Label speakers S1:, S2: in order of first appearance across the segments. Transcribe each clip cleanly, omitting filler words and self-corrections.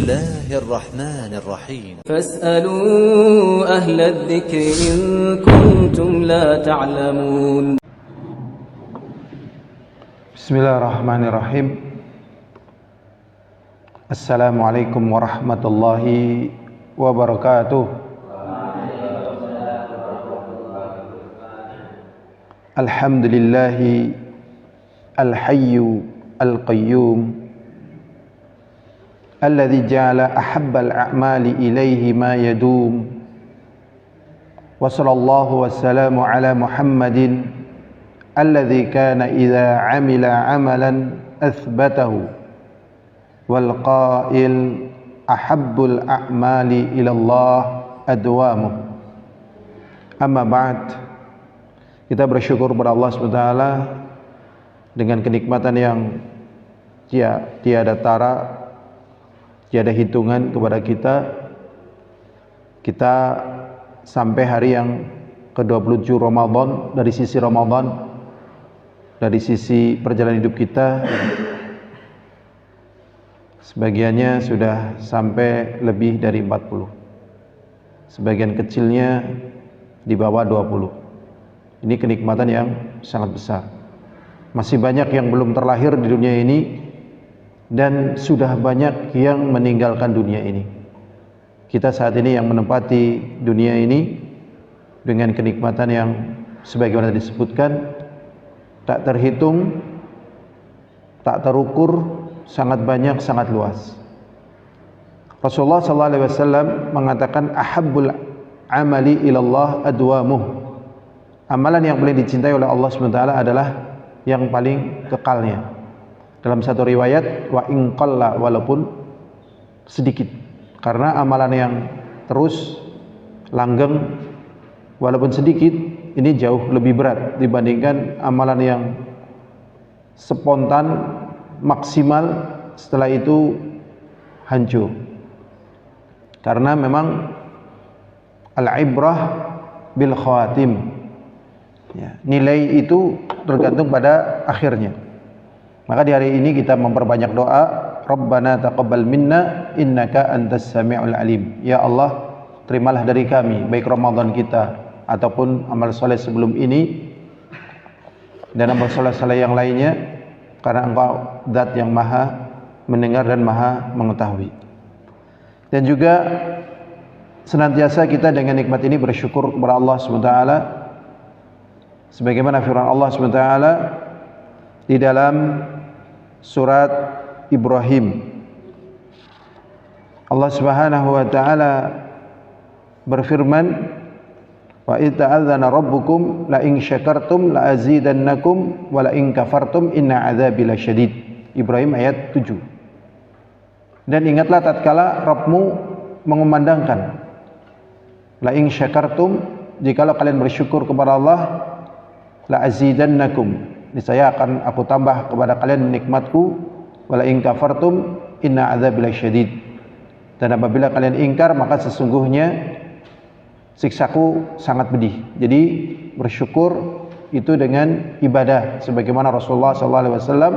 S1: الله الرحمن الرحيم
S2: فاسألوا أهل الذكر إن كنتم لا تعلمون.
S3: Bismillahirrahmanirrahim. Assalamualaikum warahmatullahi wabarakatuh. Alhamdulillahi al-hayyu al-qayyum alladzi ja'ala ahabbal a'mali ilaihi ma yadum. Wa sallallahu wassalamu ala Muhammadin alladzi kana idza 'amila 'amalan athbatahu wal qa'il ahabbul a'mali ila Allah adwamu. Amma ba'd. Kita bersyukur kepada Allah SWT dengan kenikmatan yang tiada tara, tiada hitungan kepada kita. Kita sampai hari yang ke-27 Ramadan. Dari sisi Ramadan, dari sisi perjalanan hidup kita, sebagiannya sudah sampai lebih dari 40, sebagian kecilnya di bawah 20. Ini kenikmatan yang sangat besar. Masih banyak yang belum terlahir di dunia ini, dan sudah banyak yang meninggalkan dunia ini. Kita saat ini yang menempati dunia ini dengan kenikmatan yang sebagaimana disebutkan, tak terhitung, tak terukur, sangat banyak, sangat luas. Rasulullah SAW mengatakan ahabbul amali ilallah adwamuh. Amalan yang paling dicintai oleh Allah SWT adalah yang paling kekalnya. Dalam satu riwayat, wa in qalla, walaupun sedikit. Karena amalan yang terus langgeng walaupun sedikit, ini jauh lebih berat dibandingkan amalan yang spontan, maksimal, setelah itu hancur. Karena memang al-ibrah bil khawatim, ya, nilai itu tergantung pada akhirnya. Maka di hari ini kita memperbanyak doa, Rabbana taqabbal minna innaka antas sami'ul alim. Ya Allah, terimalah dari kami baik Ramadan kita ataupun amal soleh sebelum ini dan amal soleh-soleh yang lainnya, karena Engkau zat yang maha mendengar dan maha mengetahui. Dan juga senantiasa kita dengan nikmat ini bersyukur kepada Allah SWT, sebagaimana firman Allah SWT di dalam surat Ibrahim. Allah Subhanahu wa taala berfirman, wa idza adzana rabbukum la in syakartum la azidannakum wa la in kafartum inna adzabi lasyadid. Ibrahim ayat 7. Dan ingatlah tatkala Rabbmu mengumandangkan, la in syakartum, jikalau kalian bersyukur kepada Allah, la azidannakum, niscaya akan aku tambah kepada kalian nikmatku, wala in kafartum inna adzabi lasyadid, dan apabila kalian ingkar maka sesungguhnya siksaku sangat pedih. Jadi bersyukur itu dengan ibadah, sebagaimana Rasulullah SAW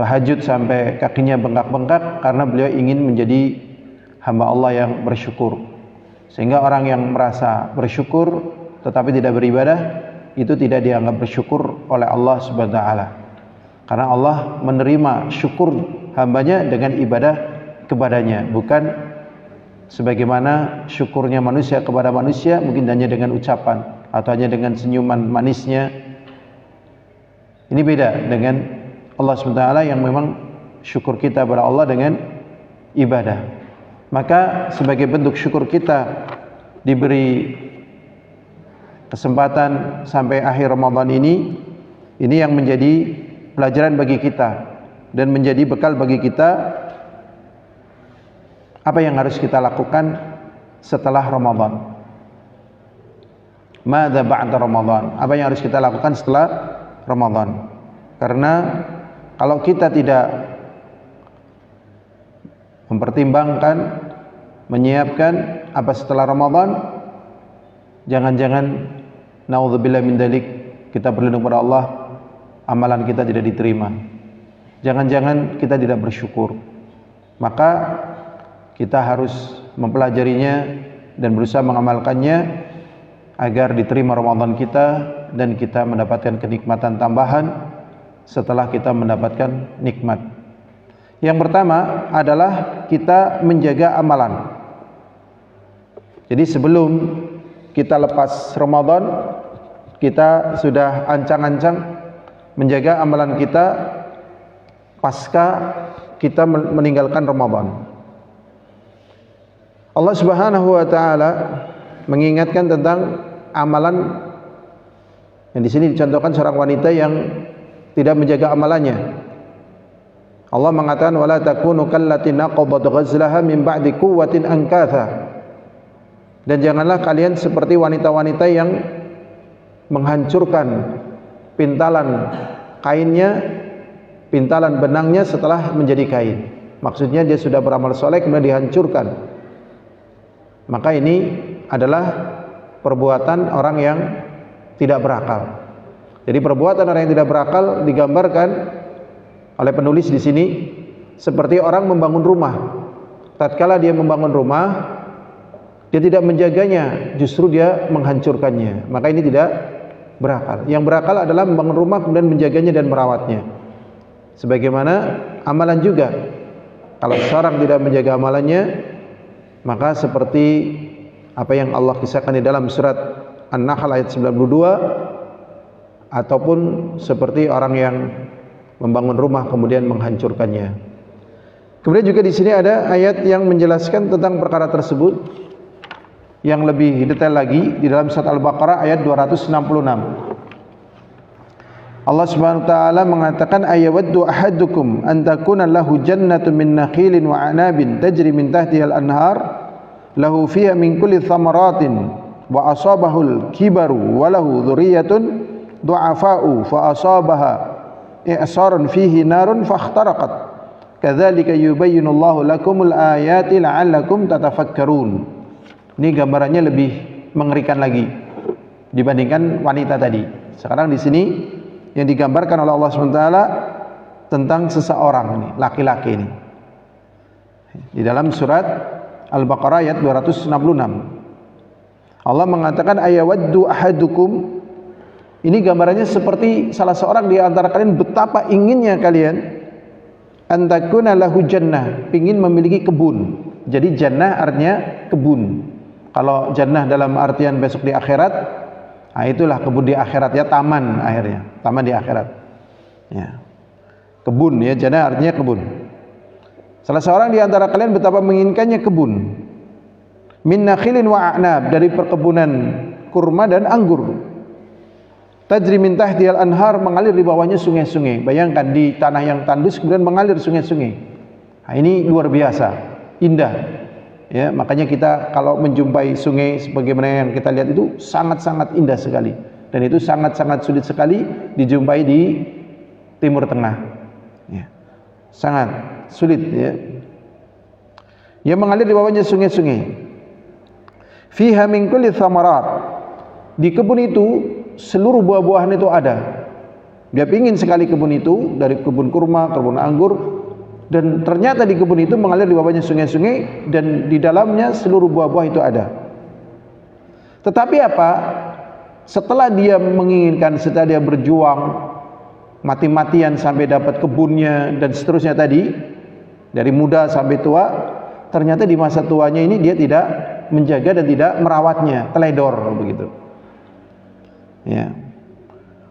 S3: tahajud sampai kakinya bengkak-bengkak karena beliau ingin menjadi hamba Allah yang bersyukur. Sehingga orang yang merasa bersyukur tetapi tidak beribadah, itu tidak dianggap bersyukur oleh Allah Subhanahu wa taala. Karena Allah menerima syukur hambanya dengan ibadah kepadanya, bukan sebagaimana syukurnya manusia kepada manusia, mungkin hanya dengan ucapan atau hanya dengan senyuman manisnya. Ini beda dengan Allah Subhanahu wa taala yang memang syukur kita kepada Allah dengan ibadah. Maka sebagai bentuk syukur kita diberi kesempatan sampai akhir Ramadan ini yang menjadi pelajaran bagi kita dan menjadi bekal bagi kita apa yang harus kita lakukan setelah Ramadan. Madza ba'da Ramadan? Apa yang harus kita lakukan setelah Ramadan? Karena kalau kita tidak mempertimbangkan, menyiapkan apa setelah Ramadan, jangan-jangan naudzubillah min dzalik, kita berlindung kepada Allah, amalan kita tidak diterima. Jangan-jangan kita tidak bersyukur. Maka kita harus mempelajarinya dan berusaha mengamalkannya agar diterima Ramadan kita dan kita mendapatkan kenikmatan tambahan setelah kita mendapatkan nikmat. Yang pertama adalah kita menjaga amalan. Jadi sebelum kita lepas Ramadan, kita sudah ancang-ancang menjaga amalan kita pasca kita meninggalkan Ramadan. Allah Subhanahu wa taala mengingatkan tentang amalan yang di sini dicontohkan seorang wanita yang tidak menjaga amalannya. Allah mengatakan wala takunu kallati naqadat ghazlaha min ba'di quwwatin ankatha. Dan janganlah kalian seperti wanita-wanita yang menghancurkan pintalan kainnya, pintalan benangnya setelah menjadi kain. Maksudnya dia sudah beramal soleh kemudian dihancurkan. Maka ini adalah perbuatan orang yang tidak berakal. Jadi perbuatan orang yang tidak berakal digambarkan oleh penulis di sini seperti orang membangun rumah. Tatkala dia membangun rumah, dia tidak menjaganya, justru dia menghancurkannya. Maka ini tidak berakal. Yang berakal adalah membangun rumah kemudian menjaganya dan merawatnya. Sebagaimana amalan juga. Kalau seorang tidak menjaga amalannya, maka seperti apa yang Allah kisahkan di dalam surat An-Nahl ayat 92, ataupun seperti orang yang membangun rumah kemudian menghancurkannya. Kemudian juga di sini ada ayat yang menjelaskan tentang perkara tersebut yang lebih detail lagi di dalam surat Al-Baqarah ayat 266. Allah Subhanahu wa taala mengatakan ayawaddu ahadukum an takuna lahu jannatun min nakhilin wa anabin tajri min tahtiha al-anhar lahu fiha min kulli thamaratin wa asabahul kibaru wa lahu dzurriyyatun du'afa'u fa asabaha i'sarun fihi narun fakhtaraqat kadzalika yubayyinu Allahu lakumul ayati la'allakum tatafakkarun. Ini gambarannya lebih mengerikan lagi dibandingkan wanita tadi. Sekarang di sini yang digambarkan oleh Allah SWT tentang seseorang ini, laki-laki ini. Di dalam surat Al-Baqarah ayat 266. Allah mengatakan ayawaddu ahadukum. Ini gambarannya seperti salah seorang di antara kalian betapa inginnya kalian antakuna lahu jannah, ingin memiliki kebun. Jadi jannah artinya kebun. Kalau jannah dalam artian besok di akhirat, nah itulah kebun di akhirat ya, taman akhirnya, taman di akhirat. Ya. Kebun ya, jannah artinya kebun. Salah seorang di antara kalian betapa menginginkannya kebun. Min nakhilin wa a'nab, dari perkebunan kurma dan anggur. Tajri min tahtihal anhar, mengalir di bawahnya sungai-sungai. Bayangkan di tanah yang tandus kemudian mengalir sungai-sungai. Nah, ini luar biasa, indah. Ya, makanya kita kalau menjumpai sungai sebagaimana yang kita lihat itu sangat-sangat indah sekali, dan itu sangat-sangat sulit sekali dijumpai di Timur Tengah. Ya, sangat sulit ya. Yang mengalir di bawahnya sungai-sungai. Fiha min kulli thamarat. Di kebun itu seluruh buah-buahan itu ada. Dia ingin sekali kebun itu, dari kebun kurma, kebun anggur. Dan ternyata di kebun itu mengalir di bawahnya sungai-sungai dan di dalamnya seluruh buah-buah itu ada. Tetapi apa? Setelah dia menginginkan, setelah dia berjuang mati-matian sampai dapat kebunnya dan seterusnya tadi, dari muda sampai tua, ternyata di masa tuanya ini dia tidak menjaga dan tidak merawatnya, teledor begitu. Ya.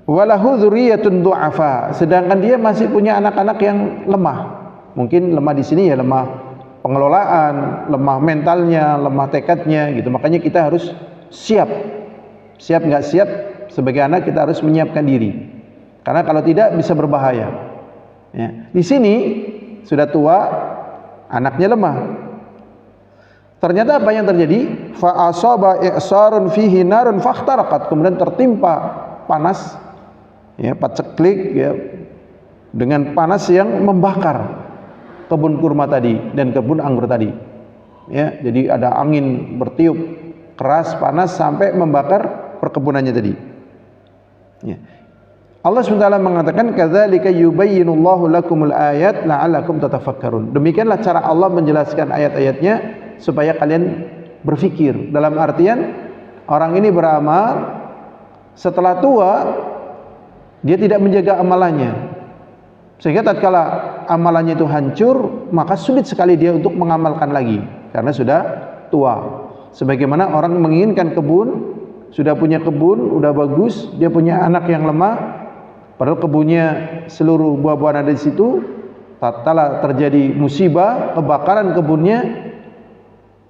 S3: Walahu dzurriyyatun du'afa, sedangkan dia masih punya anak-anak yang lemah. Mungkin lemah di sini ya lemah pengelolaan, lemah mentalnya, lemah tekadnya gitu. Makanya kita harus siap. Siap nggak siap sebagai anak kita harus menyiapkan diri. Karena kalau tidak bisa berbahaya. Ya. Di sini sudah tua, anaknya lemah. Ternyata apa yang terjadi? Fa asaba i'sarun fihi narun fakhtaraqat, kemudian tertimpa panas ya, paceklik ya, dengan panas yang membakar kebun kurma tadi dan kebun anggur tadi. Ya, jadi ada angin bertiup keras panas sampai membakar perkebunannya tadi. Ya. Allah SWT mengatakan kadzalika yubayyinullahu lakumul ayat la'allakum tatafakkarun. Demikianlah cara Allah menjelaskan ayat-ayatnya supaya kalian berfikir. Dalam artian orang ini beramal, setelah tua dia tidak menjaga amalannya, sehingga tatkala amalannya itu hancur, maka sulit sekali dia untuk mengamalkan lagi karena sudah tua. Sebagaimana orang menginginkan kebun, sudah punya kebun, udah bagus, dia punya anak yang lemah, padahal kebunnya seluruh buah-buahan ada di situ. Tatkala terjadi musibah, kebakaran kebunnya,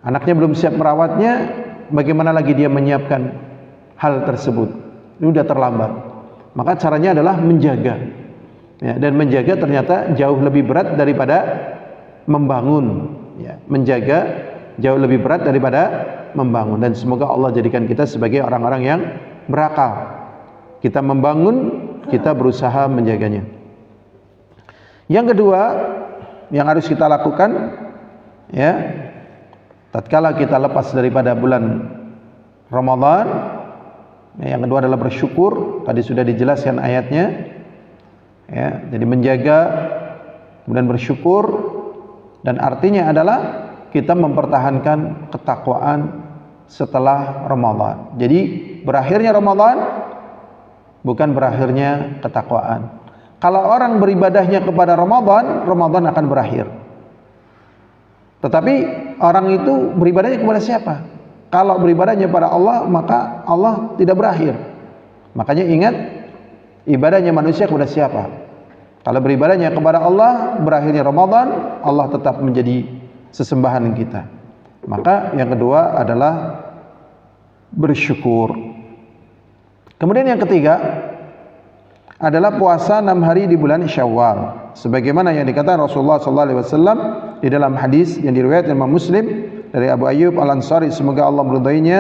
S3: anaknya belum siap merawatnya, bagaimana lagi dia menyiapkan hal tersebut? Ini sudah terlambat. Maka caranya adalah menjaga. Ya, dan menjaga ternyata jauh lebih berat daripada membangun. Ya, menjaga jauh lebih berat daripada membangun. Dan semoga Allah jadikan kita sebagai orang-orang yang berakal. Kita membangun, kita berusaha menjaganya. Yang kedua yang harus kita lakukan, ya, tatkala kita lepas daripada bulan Ramadan, yang kedua adalah bersyukur. Tadi sudah dijelaskan ayatnya, ya, jadi menjaga kemudian bersyukur, dan artinya adalah kita mempertahankan ketakwaan setelah Ramadan. Jadi berakhirnya Ramadan bukan berakhirnya ketakwaan. Kalau orang beribadahnya kepada Ramadan, Ramadan akan berakhir. Tetapi orang itu beribadahnya kepada siapa? Kalau beribadahnya pada Allah, maka Allah tidak berakhir. Makanya ingat, ibadahnya manusia kepada siapa? Kalau beribadahnya kepada Allah, berakhirnya Ramadan, Allah tetap menjadi sesembahan kita. Maka yang kedua adalah bersyukur. Kemudian yang ketiga adalah puasa 6 hari di bulan Syawal, sebagaimana yang dikatakan Rasulullah SAW di dalam hadis yang diriwayatkan Imam Muslim dari Abu Ayyub Al-Ansari, semoga Allah meridainya.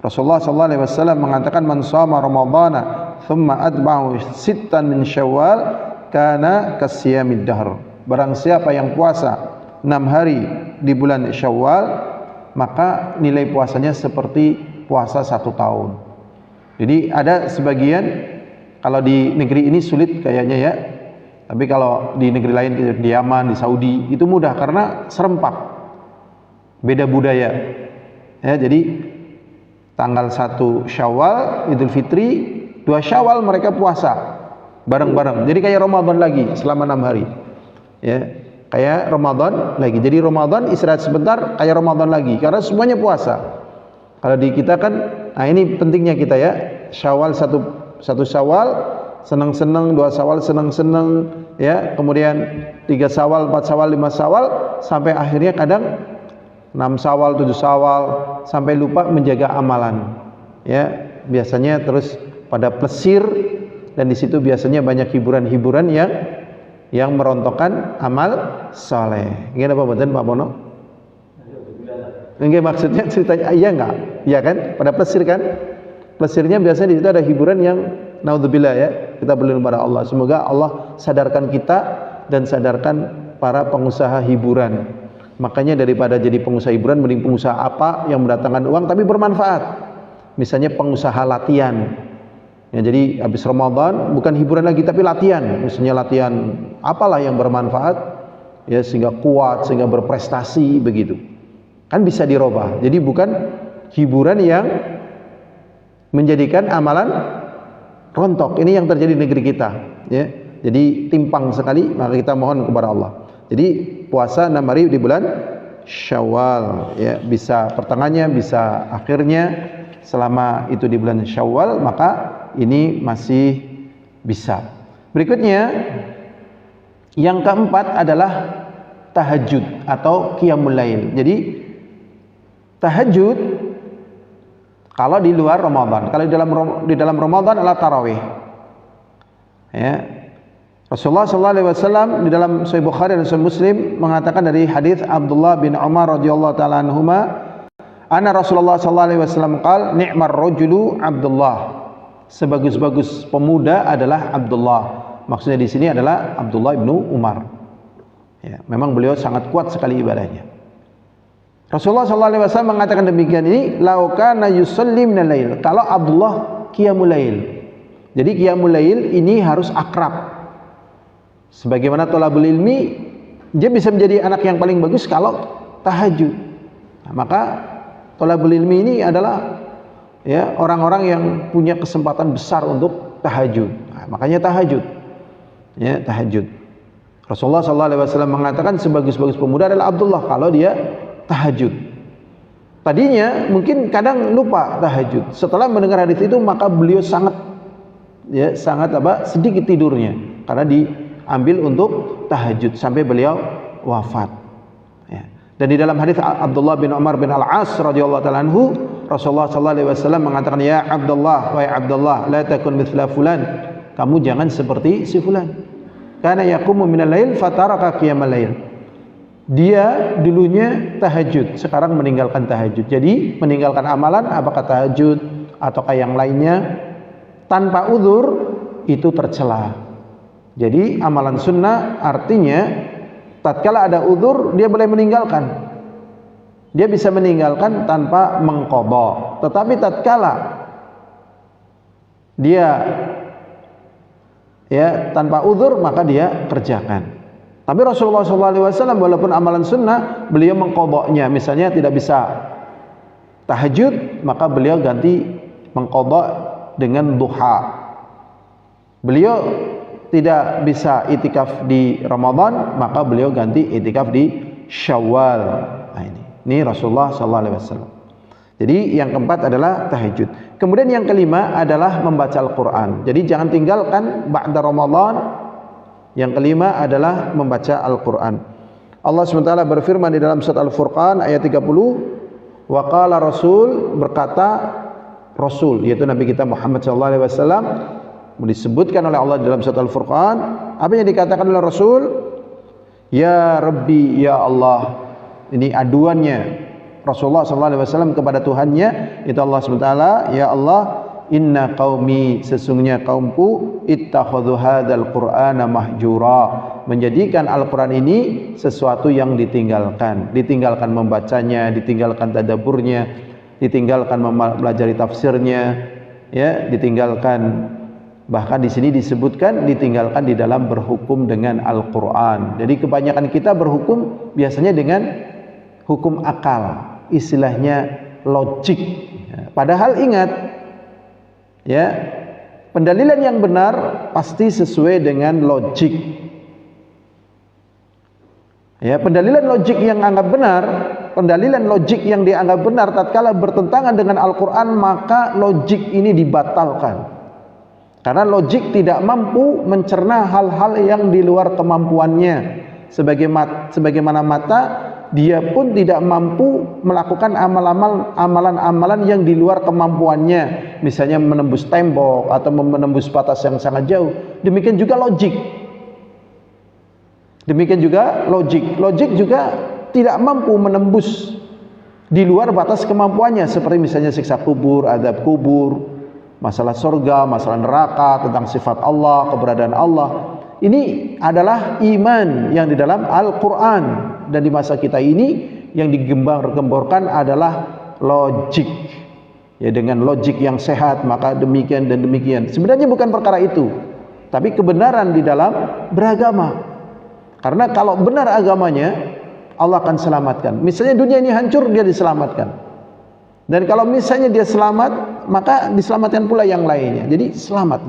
S3: Rasulullah SAW mengatakan, man shama ramadhana thumma atba'ahu sittan min Syawal kana kasiyamid dahr. Barang siapa yang puasa 6 hari di bulan Syawal, maka nilai puasanya seperti puasa 1 tahun. Jadi ada sebagian, kalau di negeri ini sulit kayaknya ya, tapi kalau di negeri lain, di Yaman, di Saudi, itu mudah karena serempak, beda budaya. Ya, jadi tanggal 1 Syawal, Idul Fitri, 2 Syawal mereka puasa bareng-bareng. Jadi kayak Ramadan lagi selama 6 hari. Ya, kayak Ramadan lagi. Jadi Ramadan istirahat sebentar, kayak Ramadan lagi, karena semuanya puasa. Kalau di kita kan, nah ini pentingnya kita ya, Syawal satu Syawal senang-senang, 2 Syawal senang-senang, ya, kemudian 3 Syawal, 4 Syawal, 5 Syawal, sampai akhirnya kadang 6 Syawal, 7 Syawal, sampai lupa menjaga amalan. Ya, biasanya terus pada plesir, dan di situ biasanya banyak hiburan-hiburan yang merontokkan amal saleh. Gimana Pak Boten, Pak Bono? Enggak, maksudnya ceritanya iya enggak? Iya kan? Pada plesir kan? Plesirnya biasanya di situ ada hiburan yang naudzubillah ya. Kita berlindung pada Allah. Semoga Allah sadarkan kita dan sadarkan para pengusaha hiburan. Makanya daripada jadi pengusaha hiburan, mending pengusaha apa yang mendatangkan uang tapi bermanfaat. Misalnya pengusaha latihan. Ya, jadi habis Ramadan bukan hiburan lagi tapi latihan. Misalnya latihan apalah yang bermanfaat, ya, sehingga kuat, sehingga berprestasi begitu. Kan bisa dirubah. Jadi bukan hiburan yang menjadikan amalan rontok. Ini yang terjadi di negeri kita, ya. Jadi timpang sekali, maka kita mohon kepada Allah. Jadi puasa 6 hari di bulan Syawal, ya, bisa pertengahannya, bisa akhirnya. Selama itu di bulan Syawal, maka ini masih bisa. Berikutnya yang keempat adalah tahajud atau qiyamul lail. Jadi tahajud kalau di luar Ramadan, kalau di dalam Ramadan adalah tarawih. Ya. Rasulullah SAW di dalam Sahih Bukhari dan Sahih Muslim mengatakan dari hadis Abdullah bin Umar radhiyallahu taala anhuma, anna Rasulullah SAW qala ni'mar rajulu Abdullah. Sebagus-bagus pemuda adalah Abdullah. Maksudnya di sini adalah Abdullah bin Umar. Ya, memang beliau sangat kuat sekali ibadahnya. Rasulullah SAW mengatakan demikian ini, lau kana yusalli minal lail. Kalau Abdullah qiyamul lail, Jadi qiyamul lail ini harus akrab. Sebagaimana thalabul ilmi, dia bisa menjadi anak yang paling bagus kalau tahajud. Nah, maka thalabul ilmi ini adalah ya orang-orang yang punya kesempatan besar untuk tahajud. Nah, makanya tahajud. Ya, tahajud. Rasulullah SAW mengatakan sebagus-bagus pemuda adalah Abdullah kalau dia tahajud. Tadinya mungkin kadang lupa tahajud. Setelah mendengar hadis itu maka beliau sangat sedikit tidurnya karena diambil untuk tahajud sampai beliau wafat. Ya. Dan di dalam hadis Abdullah bin Umar bin Al-As radhiyallahu taala anhu, Rasulullah SAW mengatakan, ya Abdullah, wahai Abdullah, la takun mithla fulan, kamu jangan seperti si fulan. Karena yaqumu minal lail fataraka qiyamal lail. Dia dulunya tahajud, sekarang meninggalkan tahajud. Jadi meninggalkan amalan apakah tahajud ataukah yang lainnya tanpa uzur itu tercela. Jadi amalan sunnah artinya tatkala ada uzur dia boleh meninggalkan. Dia bisa meninggalkan tanpa mengqadha. Tetapi tatkala dia tanpa uzur maka dia kerjakan. Tapi Rasulullah SAW walaupun amalan sunnah beliau mengqadhanya. Misalnya tidak bisa tahajud maka beliau ganti mengqadha dengan duha. Beliau tidak bisa itikaf di Ramadan maka beliau ganti itikaf di Syawal. Nah, ini Rasulullah SAW. Jadi yang keempat adalah tahajud. Kemudian yang kelima adalah membaca Al-Quran. Jadi jangan tinggalkan ba'da Ramadan. Yang kelima adalah membaca Al-Quran. Allah SWT berfirman di dalam surat Al-Furqan ayat 30, wa qala Rasul, berkata Rasul, yaitu Nabi kita Muhammad SAW, disebutkan oleh Allah dalam surat Al-Furqan. Apa yang dikatakan oleh Rasul? Ya Rabbi, ya Allah. Ini aduannya Rasulullah SAW kepada Tuhannya, itu Allah SWT, ya Allah, inna qaumi, sesungguhnya kaumku, ittakhadhu hadzal qur'ana mahjura, menjadikan Al-Qur'an ini sesuatu yang ditinggalkan membacanya, ditinggalkan tadabburnya, ditinggalkan mempelajari tafsirnya, ya, ditinggalkan. Bahkan di sini disebutkan ditinggalkan di dalam berhukum dengan Al-Qur'an. Jadi kebanyakan kita berhukum biasanya dengan hukum akal, istilahnya logik. Padahal ingat, ya, pendalilan yang benar pasti sesuai dengan logik. Ya, pendalilan logik yang anggap benar, pendalilan logik yang dianggap benar tatkala bertentangan dengan Al-Qur'an, maka logik ini dibatalkan. Karena logik tidak mampu mencerna hal-hal yang di luar kemampuannya. Sebagaimana mata, dia pun tidak mampu melakukan amalan-amalan yang di luar kemampuannya, misalnya menembus tembok atau menembus batas yang sangat jauh. Demikian juga logik. Logik juga tidak mampu menembus di luar batas kemampuannya, seperti misalnya siksa kubur, azab kubur, masalah surga, masalah neraka, tentang sifat Allah, keberadaan Allah. Ini adalah iman yang di dalam Al-Quran. Dan di masa kita ini yang digembar-gemborkan adalah logik. Ya, dengan logik yang sehat maka demikian dan demikian. Sebenarnya bukan perkara itu, tapi kebenaran di dalam beragama. Karena kalau benar agamanya, Allah akan selamatkan. Misalnya dunia ini hancur, dia diselamatkan. Dan kalau misalnya dia selamat, maka diselamatkan pula yang lainnya. Jadi selamat.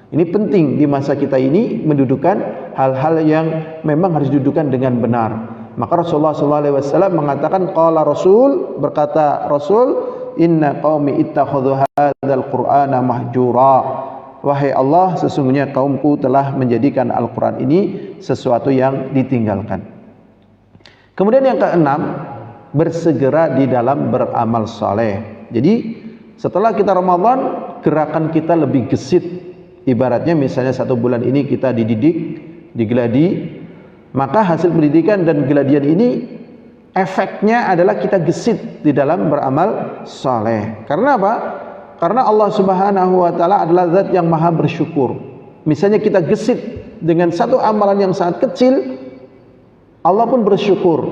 S3: Ini penting di masa kita ini mendudukan hal-hal yang memang harus didudukan dengan benar. Maka Rasulullah SAW mengatakan, qala Rasul, berkata Rasul, inna qaumi ittakhadhu hadzal qur'ana mahjura. Wahai Allah, sesungguhnya kaumku telah menjadikan Al-Quran ini sesuatu yang ditinggalkan. Kemudian yang keenam, bersegera di dalam beramal saleh. Jadi setelah kita Ramadan, gerakan kita lebih gesit. Ibaratnya misalnya 1 bulan ini kita dididik, digeladi, maka hasil pendidikan dan geladian ini efeknya adalah kita gesit di dalam beramal saleh. Karena apa? Karena Allah Subhanahu wa taala adalah zat yang maha bersyukur. Misalnya kita gesit dengan satu amalan yang sangat kecil, Allah pun bersyukur,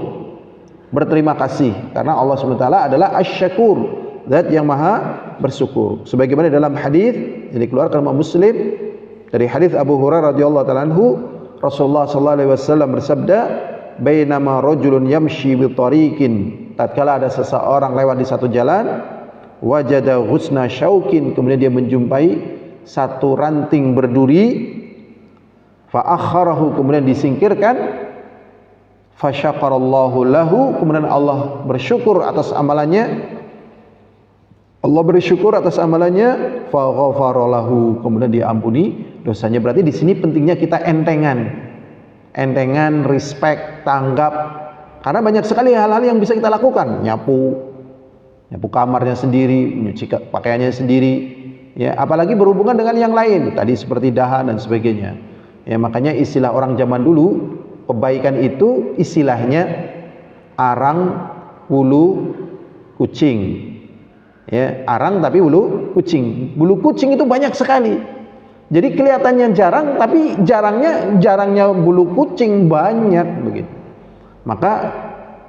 S3: berterima kasih, karena Allah SWT adalah asy-syakur, Zat yang maha bersyukur. Sebagaimana dalam hadis yang dikeluarkan oleh Muslim dari hadis Abu Hurairah radhiyallahu taala anhu, Rasulullah sallallahu alaihi wasallam bersabda, "Bainama rajulun yamshi bi tariqin." Tatkala ada seseorang lewat di satu jalan, wajada ghusna syaukin, kemudian dia menjumpai satu ranting berduri, fa akharahu, kemudian disingkirkan, fa syakarallahu lahu, kemudian Allah bersyukur atas amalannya. Allah bersyukur atas amalannya, fa ghafara lahu, kemudian diampuni dosanya. Berarti di sini pentingnya kita entengan, respect, tanggap, karena banyak sekali hal-hal yang bisa kita lakukan. Nyapu kamarnya sendiri, nyuci pakaiannya sendiri, ya, apalagi berhubungan dengan yang lain tadi seperti dahan dan sebagainya. Ya, makanya istilah orang zaman dulu, kebaikan itu istilahnya arang bulu kucing. Ya, arang tapi bulu kucing. Bulu kucing itu banyak sekali. Jadi kelihatannya jarang, tapi jarangnya bulu kucing banyak begitu. Maka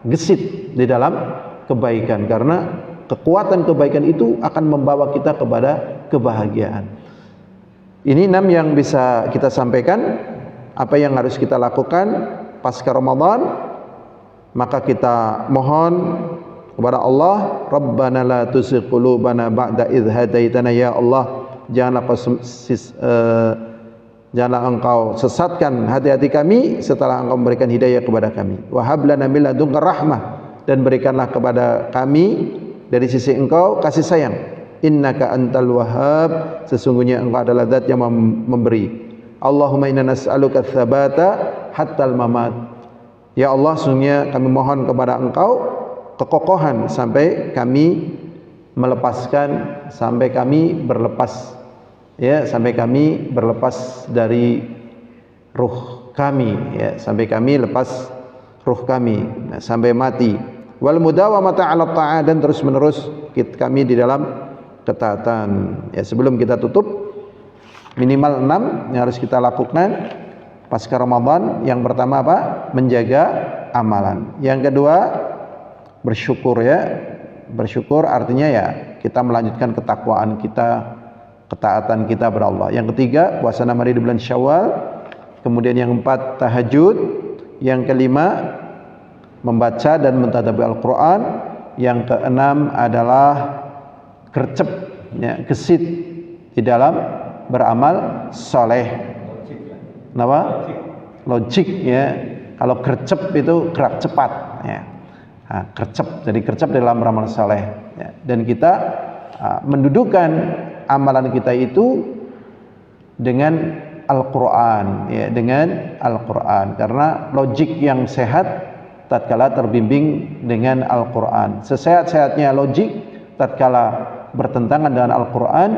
S3: gesit di dalam kebaikan, karena kekuatan kebaikan itu akan membawa kita kepada kebahagiaan. Ini 6 yang bisa kita sampaikan. Apa yang harus kita lakukan pasca Ramadan? Maka kita mohon kepada Allah, Rabbana la tuzigh qulubana ba'da idh hadaitana, ya Allah, janganlah engkau sesatkan hati-hati kami setelah engkau memberikan hidayah kepada kami. Wa hab lana min ladunka rahmah, dan berikanlah kepada kami dari sisi engkau kasih sayang. Innaka antal wahhab, sesungguhnya engkau adalah zat yang memberi. Allahumma inna nas'aluka tsabata hatta al-mamat. Ya Allah, sesungguhnya kami mohon kepada engkau kekokohan sampai kami melepaskan, sampai kami berlepas, ya, sampai kami berlepas dari ruh kami, ya, sampai kami lepas ruh kami, sampai mati. Wal mudawamata 'ala ta'at, dan terus menerus kami di dalam ketaatan. Ya, sebelum kita tutup, minimal 6 yang harus kita lakukan pasca Ramadan. Yang pertama apa? Menjaga amalan. Yang kedua, bersyukur, ya. Bersyukur artinya ya kita melanjutkan ketakwaan kita, ketaatan kita kepada Allah. Yang ketiga, puasa 6 hari di bulan Syawal. Kemudian yang 4, tahajud. Yang kelima, membaca dan mentadabbur Al-Qur'an. Yang keenam adalah gercep, ya, gesit di dalam beramal soleh. Kenapa? Logik, ya. Kalau gercep itu gerak cepat, ya. Nah, gercep, jadi gercep dalam beramal soleh, ya. Dan kita mendudukan amalan kita itu dengan Al-Quran, ya, dengan Al-Quran, karena logik yang sehat tatkala terbimbing dengan Al-Quran. Sesehat-sehatnya logik tatkala bertentangan dengan Al-Quran,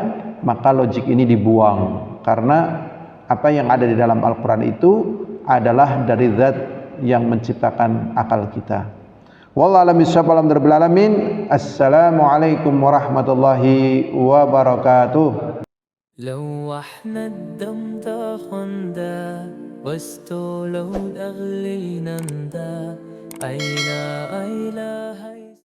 S3: maka logik ini dibuang, karena apa yang ada di dalam Al-Quran itu adalah dari zat yang menciptakan akal kita. Wallahu a'lam bishawab. Assalamualaikum warahmatullahi wabarakatuh.
S4: لو احنا الدم تاخندا واستولوا الأغلي نندا أيلا